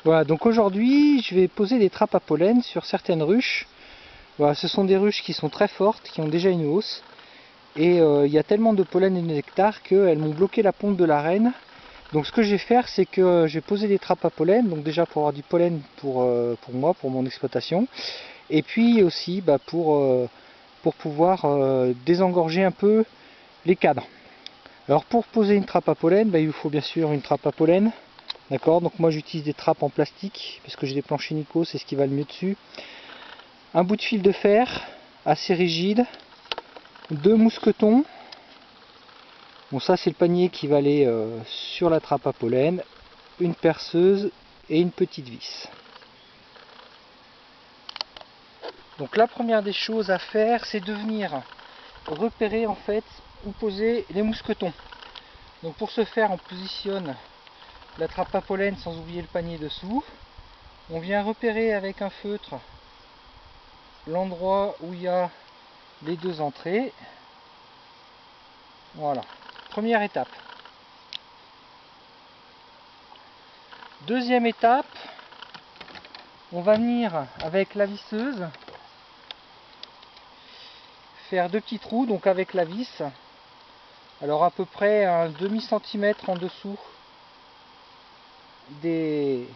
Voilà, donc aujourd'hui je vais poser des trappes à pollen sur certaines ruches. Voilà, ce sont des ruches qui sont très fortes, qui ont déjà une hausse. Et il y a tellement de pollen et de nectar qu'elles m'ont bloqué la pompe de la reine. Donc ce que je vais faire, c'est que je vais poser des trappes à pollen, donc déjà pour avoir du pollen pour moi, pour mon exploitation. Et puis aussi pour pouvoir désengorger un peu les cadres. Alors pour poser une trappe à pollen, il vous faut bien sûr une trappe à pollen. D'accord, donc moi j'utilise des trappes en plastique parce que j'ai des planchers Nico, c'est ce qui va le mieux dessus. Un bout de fil de fer assez rigide, 2 mousquetons. Bon, ça c'est le panier qui va aller sur la trappe à pollen, une perceuse et une petite vis. Donc la première des choses à faire, c'est de venir repérer en fait où poser les mousquetons. Donc pour ce faire, on positionne la trappe à pollen sans oublier le panier dessous. On vient repérer avec un feutre l'endroit où il y a les 2 entrées. Voilà, première étape. Deuxième étape, on va venir avec la visseuse faire 2 petits trous, donc avec la vis, alors à peu près un demi-centimètre en dessous des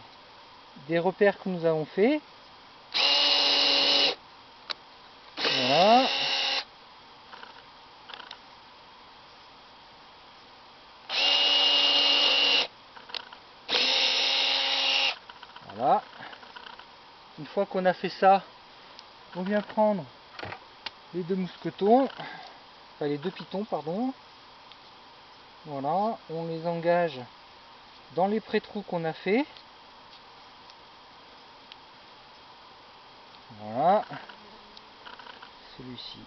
repères que nous avons fait. Voilà. Voilà. Une fois qu'on a fait ça, on vient prendre les 2 mousquetons, enfin les 2 pitons, pardon. Voilà, on les engage dans les pré-trous qu'on a fait. Voilà. Celui-ci.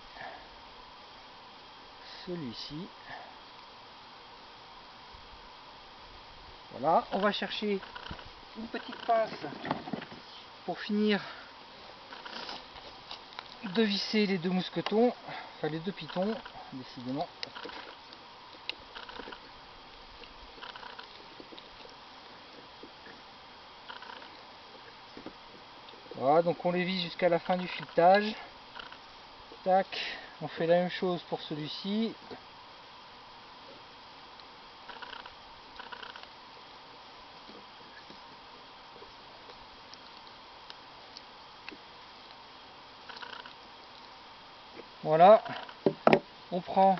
Celui-ci. Voilà, on va chercher une petite pince pour finir de visser les 2 mousquetons, enfin les 2 pitons, décidément. Voilà, donc on les visse jusqu'à la fin du filetage. Tac, on fait la même chose pour celui-ci. Voilà, on prend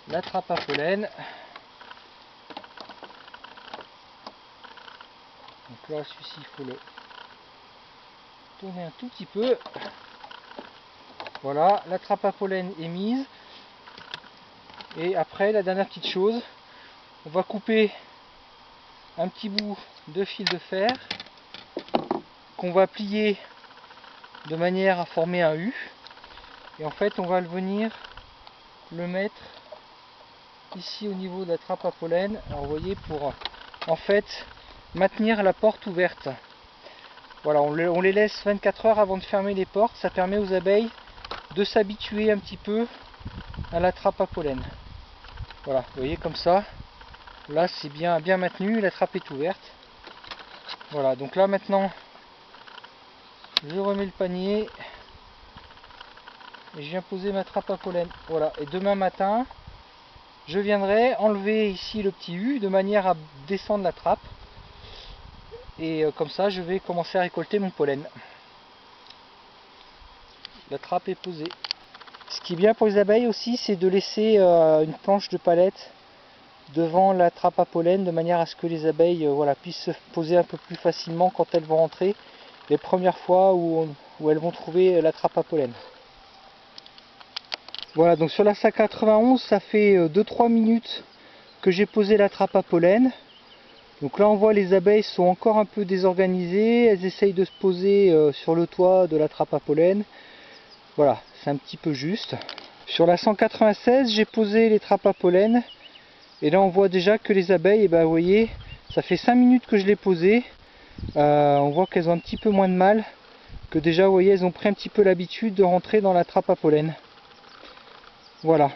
la trappe à pollen. Donc là, celui-ci, il faut le tourner un tout petit peu. Voilà, la trappe à pollen est mise. Et après, la dernière petite chose, on va couper un petit bout de fil de fer qu'on va plier de manière à former un U. Et en fait, on va venir le mettre ici au niveau de la trappe à pollen. Alors vous voyez, pour en fait maintenir la porte ouverte. Voilà, on les laisse 24 heures avant de fermer les portes. Ça permet aux abeilles de s'habituer un petit peu à la trappe à pollen. Voilà, vous voyez comme ça. Là c'est bien maintenu, la trappe est ouverte. Voilà, donc là maintenant je remets le panier et je viens poser ma trappe à pollen. Voilà, et demain matin je viendrai enlever ici le petit U de manière à descendre la trappe. Et comme ça je vais commencer à récolter mon pollen. La trappe est posée. Ce qui est bien pour les abeilles aussi, c'est de laisser une planche de palette devant la trappe à pollen de manière à ce que les abeilles puissent se poser un peu plus facilement quand elles vont rentrer les premières fois où elles vont trouver la trappe à pollen. Voilà, donc sur la 191, ça fait 2-3 minutes que j'ai posé la trappe à pollen. Donc là on voit les abeilles sont encore un peu désorganisées, elles essayent de se poser sur le toit de la trappe à pollen. Voilà, c'est un petit peu juste. Sur la 196, j'ai posé les trappes à pollen. Et là on voit déjà que les abeilles, vous voyez, ça fait 5 minutes que je l'ai posé. On voit qu'elles ont un petit peu moins de mal. Que déjà, vous voyez, elles ont pris un petit peu l'habitude de rentrer dans la trappe à pollen. Voilà.